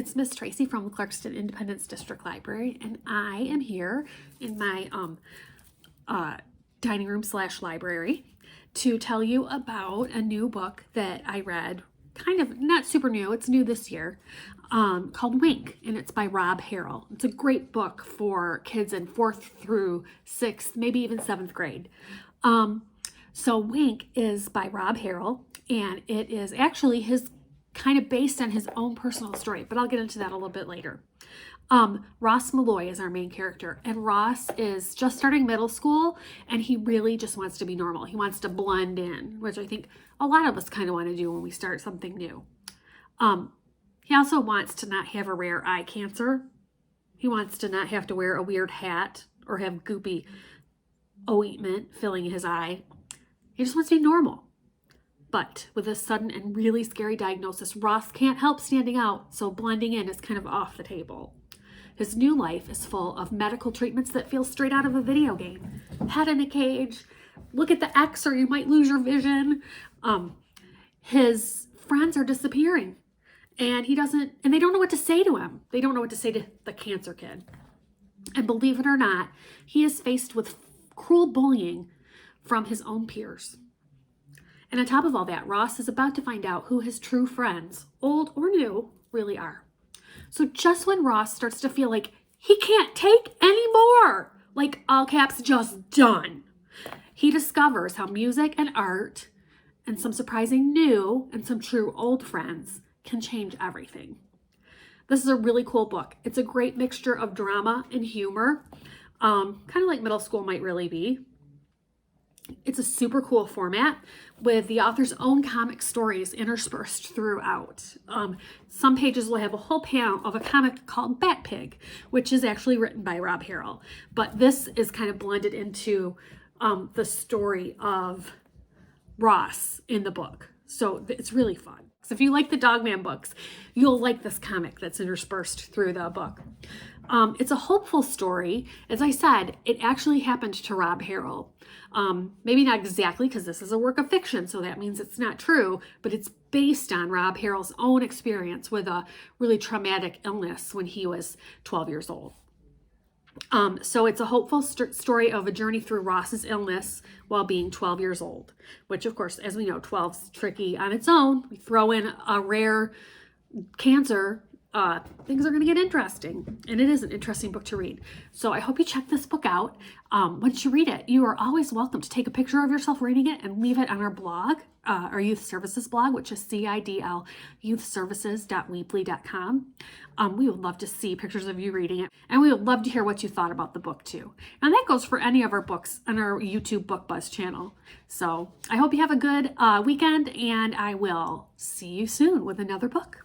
it's Miss Tracy from the Clarkston Independence District Library, and I am here in my dining room / library to tell you about a new book that I read, kind of not super new, it's new this year, called Wink, and it's by Rob Harrell. It's a great book for kids in 4th through 6th, maybe even 7th grade. So Wink is by Rob Harrell, and it is actually his kind of based on his own personal story, but I'll get into that a little bit later. Ross Malloy is our main character, and Ross is just starting middle school, and he really just wants to be normal. He wants to blend in, which I think a lot of us kind of want to do when we start something new. He also wants to not have a rare eye cancer. He wants to not have to wear a weird hat or have goopy ointment filling his eye. He just wants to be normal. But with a sudden and really scary diagnosis, Ross can't help standing out, so blending in is kind of off the table. His new life is full of medical treatments that feel straight out of a video game. Pet in a cage, look at the X or you might lose your vision. His friends are disappearing, and they don't know what to say to him. They don't know what to say to the cancer kid. And believe it or not, he is faced with cruel bullying from his own peers. And on top of all that, Ross is about to find out who his true friends, old or new, really are. So just when Ross starts to feel like he can't take any more, like all caps, just done, he discovers how music and art and some surprising new and some true old friends can change everything. This is a really cool book. It's a great mixture of drama and humor, kind of like middle school might really be. It's a super cool format with the author's own comic stories interspersed throughout. Some pages will have a whole panel of a comic called Bat Pig, which is actually written by Rob Harrell. But this is kind of blended into the story of Ross in the book. So it's really fun. So if you like the Dogman books, you'll like this comic that's interspersed through the book. It's a hopeful story. As I said, it actually happened to Rob Harrell. Maybe not exactly, because this is a work of fiction, so that means it's not true, but it's based on Rob Harrell's own experience with a really traumatic illness when he was 12 years old. So it's a hopeful story of a journey through Ross's illness while being 12 years old, which of course, as we know, 12's tricky on its own. We throw in a rare cancer, things are going to get interesting, and it is an interesting book to read. So I hope you check this book out. Once you read it, you are always welcome to take a picture of yourself reading it and leave it on our blog, our youth services blog, which is CIDL youthservices.weebly.com. We would love to see pictures of you reading it, and we would love to hear what you thought about the book too. And that goes for any of our books on our YouTube Bookbuzz channel. So I hope you have a good weekend, and I will see you soon with another book.